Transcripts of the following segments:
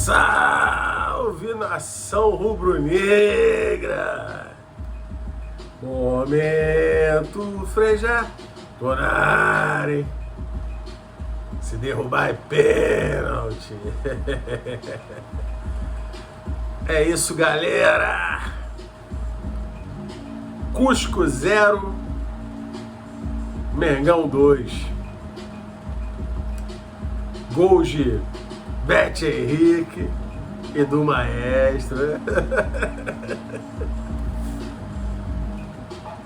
Salve, nação rubro-negra! Momento Frejá, tô na área, hein? Se derrubar é pênalti. É isso, galera! Cusco 0, Mengão 2. Gols de Beto Henrique e do Maestro.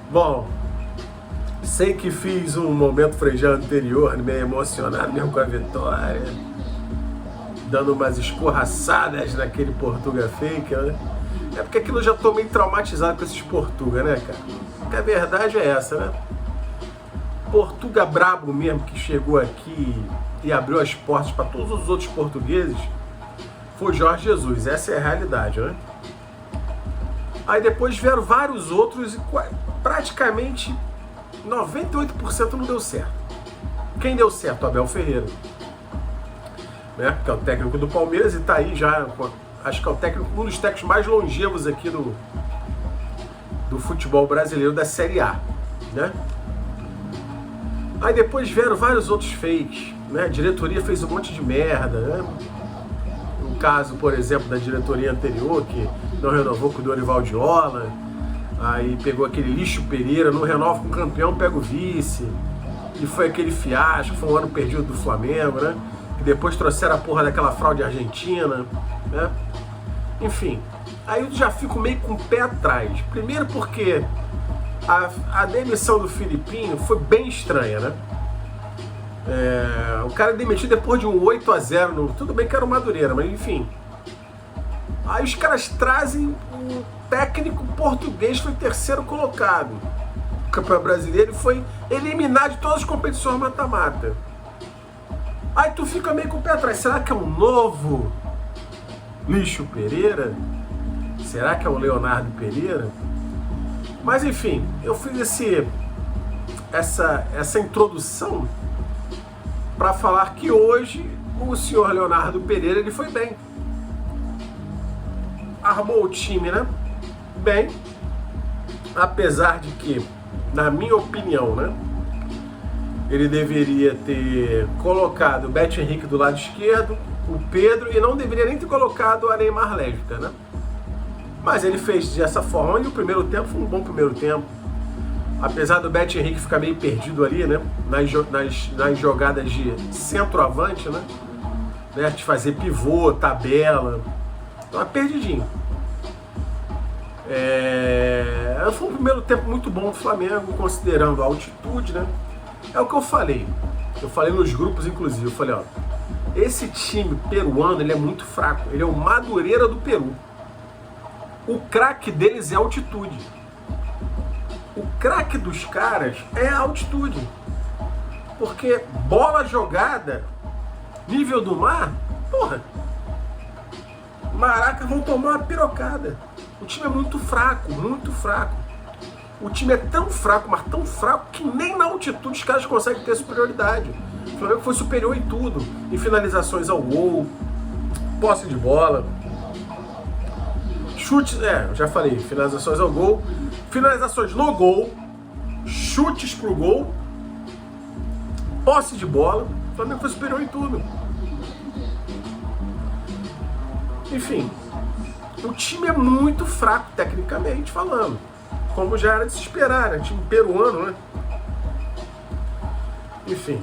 Bom, sei que fiz um momento Frejá anterior, meio emocionado mesmo com a vitória, dando umas escorraçadas naquele Portuga fake, né? É porque aquilo eu já tô meio traumatizado com esses Portuga, né, cara? Porque a verdade é essa, né? Portuga brabo mesmo, que chegou aqui e abriu as portas para todos os outros portugueses, foi Jorge Jesus. Essa é a realidade, né? Aí depois vieram vários outros e praticamente 98% não deu certo. Quem deu certo? Abel Ferreira, né? Que é o técnico do Palmeiras e tá aí já, acho que é o técnico, um dos técnicos mais longevos aqui do futebol brasileiro da Série A, né? Aí depois vieram vários outros fakes, né? A diretoria fez um monte de merda, né? No caso, por exemplo, da diretoria anterior, que não renovou com o Dorival Diola, aí pegou aquele Lixo Pereira, não renova com o campeão, pega o vice, e foi aquele fiasco, foi um ano perdido do Flamengo, né? Que depois trouxeram a porra daquela fraude argentina, né? Enfim, aí eu já fico meio com o pé atrás. Primeiro porque a demissão do Filipinho foi bem estranha, né? O cara demitiu depois de um 8-0, tudo bem que era o Madureira, mas enfim. Aí os caras trazem um técnico português, foi terceiro colocado no Campeonato Brasileiro e foi eliminado de todas as competições mata-mata. Aí tu fica meio com o pé atrás. Será que é um novo Lixo Pereira? Será que é o Leonardo Pereira? Mas enfim, eu fiz essa introdução para falar que hoje o senhor Leonardo Pereira ele foi bem. Armou o time, né? Bem, apesar de que, na minha opinião, né? Ele deveria ter colocado o Beto Henrique do lado esquerdo, o Pedro, e não deveria nem ter colocado a Neymar lésbica, né? Mas ele fez dessa forma e o primeiro tempo foi um bom primeiro tempo. Apesar do Beto Henrique ficar meio perdido ali, né? Nas jogadas de centroavante, né? De fazer pivô, tabela. Então é perdidinho. Foi um primeiro tempo muito bom do Flamengo, considerando a altitude, né? É o que eu falei. Eu falei nos grupos, inclusive. Eu falei, ó, esse time peruano, ele é muito fraco. Ele é o Madureira do Peru. O craque deles é a altitude. O craque dos caras é a altitude. Porque bola jogada, nível do mar, porra, Maracas vão tomar uma pirocada. O time é muito fraco, muito fraco. O time é tão fraco, mas tão fraco, que nem na altitude os caras conseguem ter superioridade. O Flamengo foi superior em tudo. Em finalizações ao gol, posse de bola, chutes, eu já falei, finalizações ao gol, finalizações no gol, chutes pro gol, posse de bola. O Flamengo foi superior em tudo. Enfim, o time é muito fraco tecnicamente falando, como já era de se esperar, né? Time peruano, né? Enfim,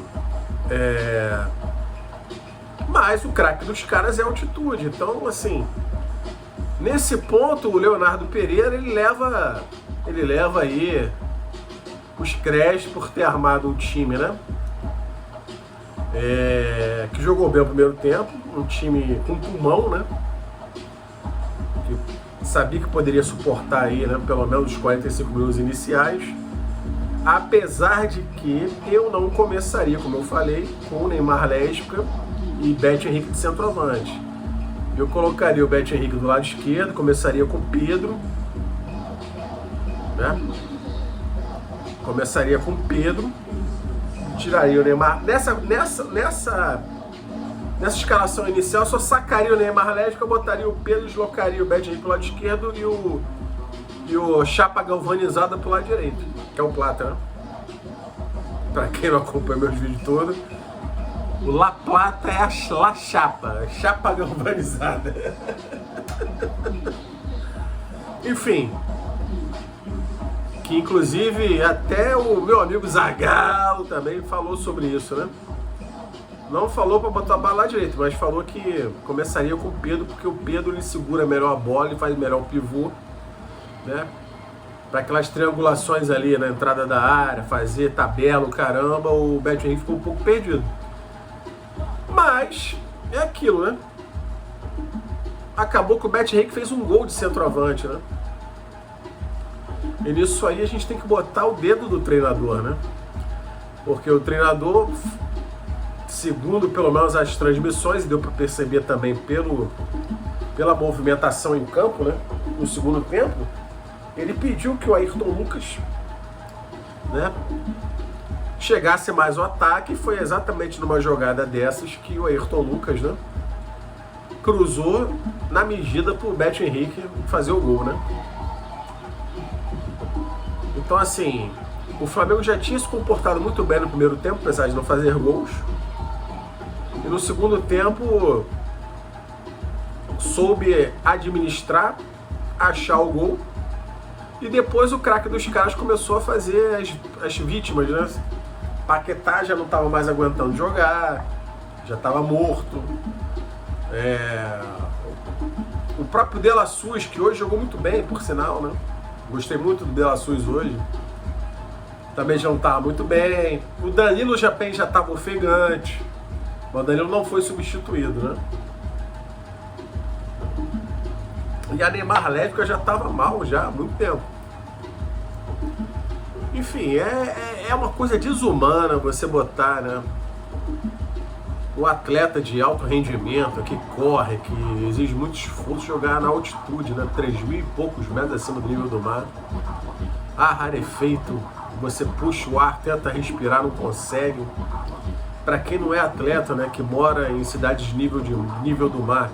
mas o craque dos caras é a altitude. Então, assim, nesse ponto, o Leonardo Pereira, ele leva aí os créditos por ter armado um time, né? Que jogou bem o primeiro tempo, um time com pulmão, né? Que sabia que poderia suportar aí, né, pelo menos os 45 minutos iniciais. Apesar de que eu não começaria, como eu falei, com o Neymar lésbica e Beto Henrique de centroavante. Eu colocaria o Beto Henrique do lado esquerdo, começaria com o Pedro, né? Começaria com o Pedro, tiraria o Neymar. Nessa escalação inicial, só sacaria o Neymar Lésbica, botaria o Pedro, deslocaria o Bad pro lado esquerdo e o Chapa galvanizada pro lado direito, que é o Plata, né? Pra quem não acompanha meus vídeos todos, o La Plata é a Chapa galvanizada. Enfim, que inclusive até o meu amigo Zagallo também falou sobre isso, né? Não falou para botar a bola lá direito, mas falou que começaria com o Pedro, porque o Pedro ele segura melhor a bola e faz melhor o pivô, né? Para aquelas triangulações ali na entrada da área, fazer tabela, o caramba, o Beto Henrique ficou um pouco perdido. Mas é aquilo, né? Acabou que o Beto Henrique fez um gol de centroavante, né? E nisso aí a gente tem que botar o dedo do treinador, né? Porque o treinador, segundo pelo menos as transmissões, deu para perceber também pela movimentação em campo, né? No segundo tempo, ele pediu que o Ayrton Lucas, né, chegasse mais ao ataque, e foi exatamente numa jogada dessas que o Ayrton Lucas, né, cruzou na medida para o Beto Henrique fazer o gol, né? Então, assim, o Flamengo já tinha se comportado muito bem no primeiro tempo, apesar de não fazer gols. E no segundo tempo, soube administrar, achar o gol. E depois o craque dos caras começou a fazer as vítimas, né? Paquetá já não estava mais aguentando jogar, já estava morto. O próprio De La Suez, que hoje jogou muito bem, por sinal, né? Gostei muito do De La Suez hoje. Também já não estava muito bem. O Danilo já estava ofegante. Mas o Danilo não foi substituído, né? E a Neymar Lésbica já estava mal já há muito tempo. Enfim, é uma coisa desumana você botar, né, o atleta de alto rendimento, que corre, que exige muito esforço, jogar na altitude, né, 3.000 e poucos metros acima do nível do mar. Rarefeito, você puxa o ar, tenta respirar, não consegue. Para quem não é atleta, né, que mora em cidades de nível do mar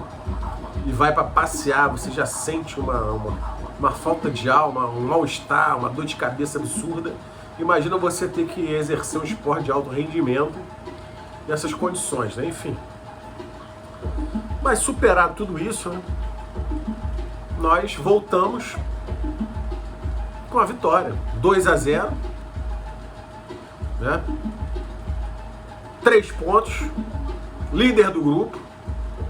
e vai para passear, você já sente uma falta de alma, um mal-estar, uma dor de cabeça absurda. Imagina você ter que exercer um esporte de alto rendimento nessas condições, né? Enfim. Mas superado tudo isso, né, nós voltamos com a vitória. 2-0, né? 3 pontos, líder do grupo,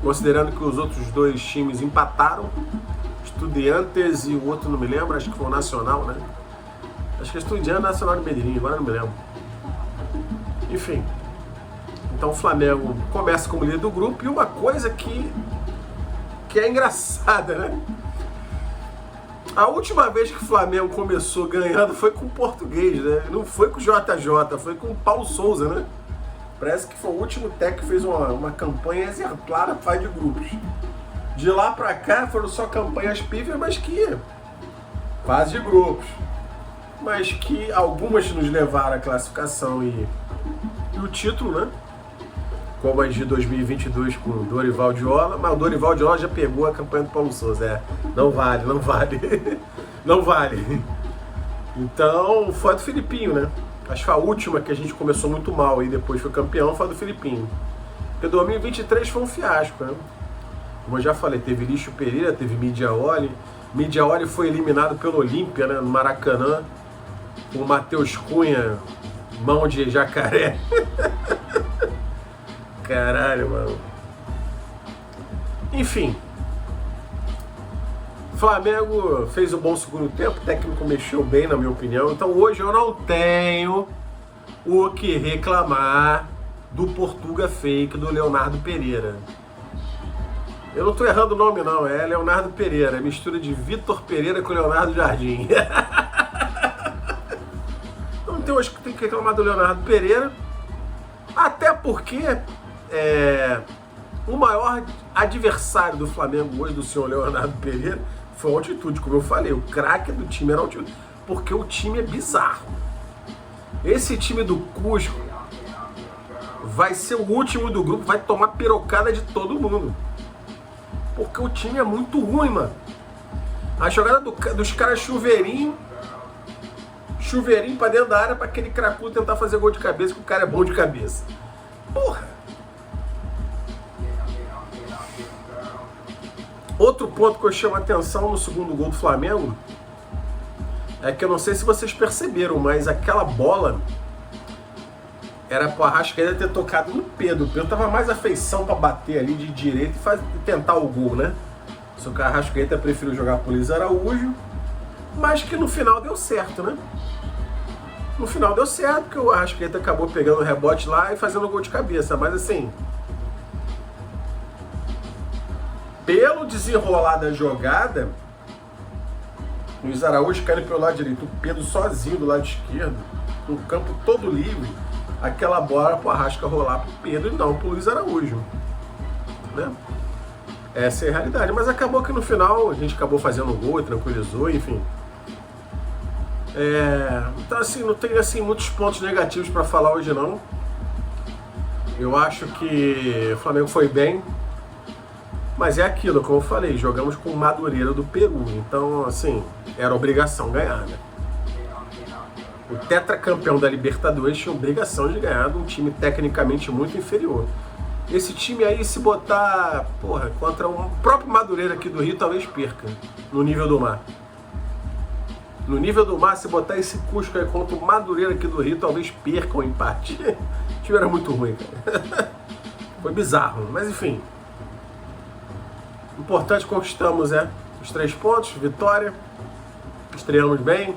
considerando que os outros 2 times empataram, Estudiantes e o outro não me lembro, acho que foi o Nacional, né? Acho que é Estudiantes, Nacional de Medellín, agora não me lembro. Enfim, então o Flamengo começa como líder do grupo, e uma coisa que é engraçada, né? A última vez que o Flamengo começou ganhando foi com o Português, né? Não foi com o JJ, foi com o Paulo Souza, né? Parece que foi o último técnico que fez uma campanha exemplar na fase de grupos. De lá pra cá foram só campanhas pífias, mas que fase de grupos. Mas que algumas nos levaram à classificação e o título, né? Como as de 2022 com o Dorival Diola, mas o Dorival Diola já pegou a campanha do Paulo Souza. Não vale. Não vale. Então, foi a do Filipinho, né? Acho que foi a última que a gente começou muito mal e depois foi campeão, foi a do Filipinho. Porque 2023 foi um fiasco, né? Como eu já falei, teve Lixo Pereira, teve Midiaoli. Midiaoli foi eliminado pelo Olímpia, né, no Maracanã. O Matheus Cunha, mão de jacaré. Caralho, mano. Enfim. Flamengo fez um bom segundo tempo, o técnico mexeu bem, na minha opinião. Então hoje eu não tenho o que reclamar do Portuga Fake do Leonardo Pereira. Eu não estou errando o nome não, é Leonardo Pereira, é mistura de Vitor Pereira com Leonardo Jardim. Não tem hoje que tem que reclamar do Leonardo Pereira, até porque o maior adversário do Flamengo hoje, do senhor Leonardo Pereira, foi a altitude, como eu falei, o craque do time era a altitude, porque o time é bizarro. Esse time do Cusco, vai ser o último do grupo, vai tomar pirocada de todo mundo. Porque o time é muito ruim, mano. A jogada dos caras chuveirinho pra dentro da área pra aquele cracudo tentar fazer gol de cabeça, que o cara é bom de cabeça. Porra! Outro ponto que eu chamo a atenção no segundo gol do Flamengo é que eu não sei se vocês perceberam, mas aquela bola era pro Arrascaeta ter tocado no Pedro. O Pedro tava mais afeição pra bater ali de direita e tentar o gol, né? Só que o Arrascaeta preferiu jogar pro Luiz Araújo, mas que no final deu certo, né? No final deu certo, porque o Arrascaeta acabou pegando o rebote lá e fazendo o gol de cabeça. Mas assim, pelo desenrolar da jogada, o Luiz Araújo caindo pelo lado direito, o Pedro sozinho do lado esquerdo, no campo todo livre, aquela bola pro Arrasca rolar pro Pedro e não pro Luiz Araújo, né? Essa é a realidade, mas acabou que no final a gente acabou fazendo o gol e tranquilizou, enfim. Então assim, não tem assim muitos pontos negativos para falar hoje não. Eu acho que o Flamengo foi bem, mas é aquilo, como eu falei, jogamos com o Madureira do Peru, então assim, era obrigação ganhar, né? O tetracampeão da Libertadores tinha obrigação de ganhar de um time tecnicamente muito inferior. Esse time aí, se botar, porra, contra o próprio Madureira aqui do Rio, talvez perca, no nível do mar. No nível do mar, se botar esse Cusco aí contra o Madureira aqui do Rio, talvez perca o empate. O time era muito ruim, cara. Foi bizarro, mas enfim. Importante, conquistamos, os 3 pontos, vitória. Estreamos bem.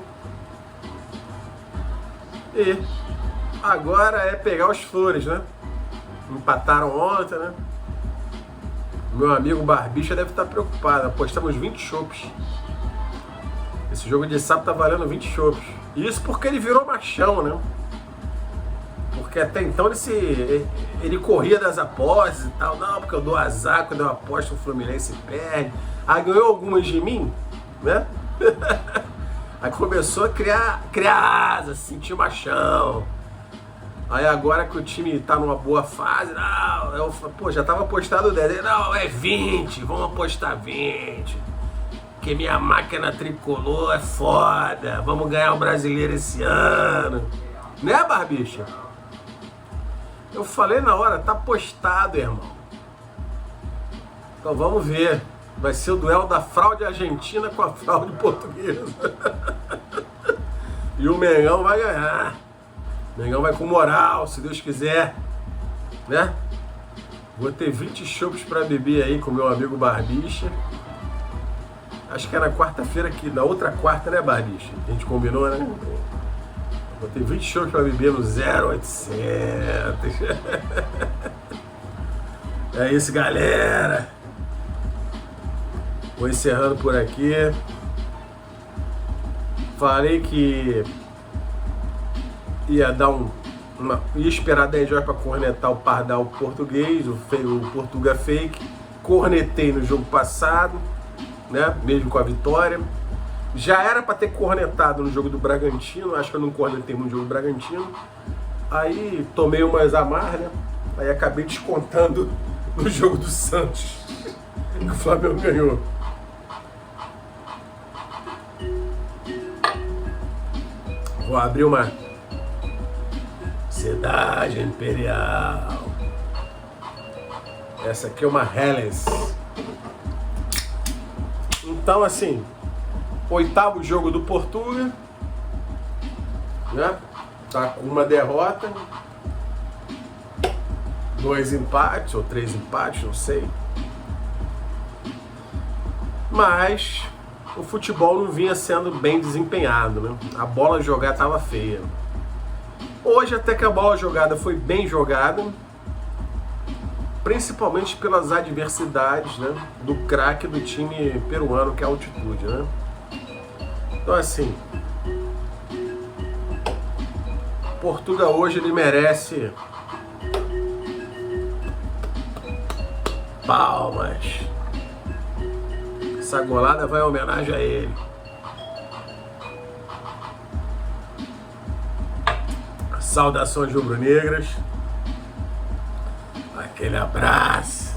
E agora é pegar os flores, né? Empataram ontem, né? Meu amigo Barbicha deve estar preocupado. Apostamos 20 chopes. Esse jogo de sábado tá valendo 20 chopes. Isso porque ele virou machão, né? Porque até então ele corria das apostas e tal. Não, porque eu dou azar quando eu aposto o Fluminense perde. Aí ganhou algumas de mim, né? Aí começou a criar asa, sentir machão. Aí agora que o time tá numa boa fase, não, já tava apostado 10. Não, é 20, vamos apostar 20. Que minha máquina tricolor é foda, vamos ganhar o brasileiro esse ano. Né, Barbicha? Eu falei na hora, tá apostado, irmão. Então vamos ver. Vai ser o duelo da fraude argentina com a fraude portuguesa. E o Mengão vai ganhar. O Mengão vai com moral, se Deus quiser, né? Vou ter 20 chopes pra beber aí com meu amigo Barbicha. Acho que é na quarta-feira aqui, na outra quarta, né, Barbicha? A gente combinou, né? Vou ter 20 chopes pra beber no 0800. É isso, galera. Vou encerrando por aqui. Falei que ia dar ia esperar 10 horas para cornetar o Pardal português, o Portuga fake. Cornetei no jogo passado, né? Mesmo com a vitória. Já era para ter cornetado no jogo do Bragantino, acho que eu não cornetei no jogo do Bragantino. Aí tomei umas amarras, né? Aí acabei descontando no jogo do Santos, que o Flamengo ganhou. Vou abrir uma Cidade Imperial. Essa aqui é uma Helles. Então, assim, 8º jogo do Portuga, né? Tá com uma derrota, 2 empates ou 3 empates, não sei. Mas o futebol não vinha sendo bem desempenhado, né? A bola jogada estava feia. Hoje até que a bola jogada foi bem jogada, principalmente pelas adversidades, né, do craque do time peruano, que é a Altitude, né? Então assim, Portugal hoje ele merece palmas. Essa golada vai em homenagem a ele. Saudações rubro-negras. Aquele abraço.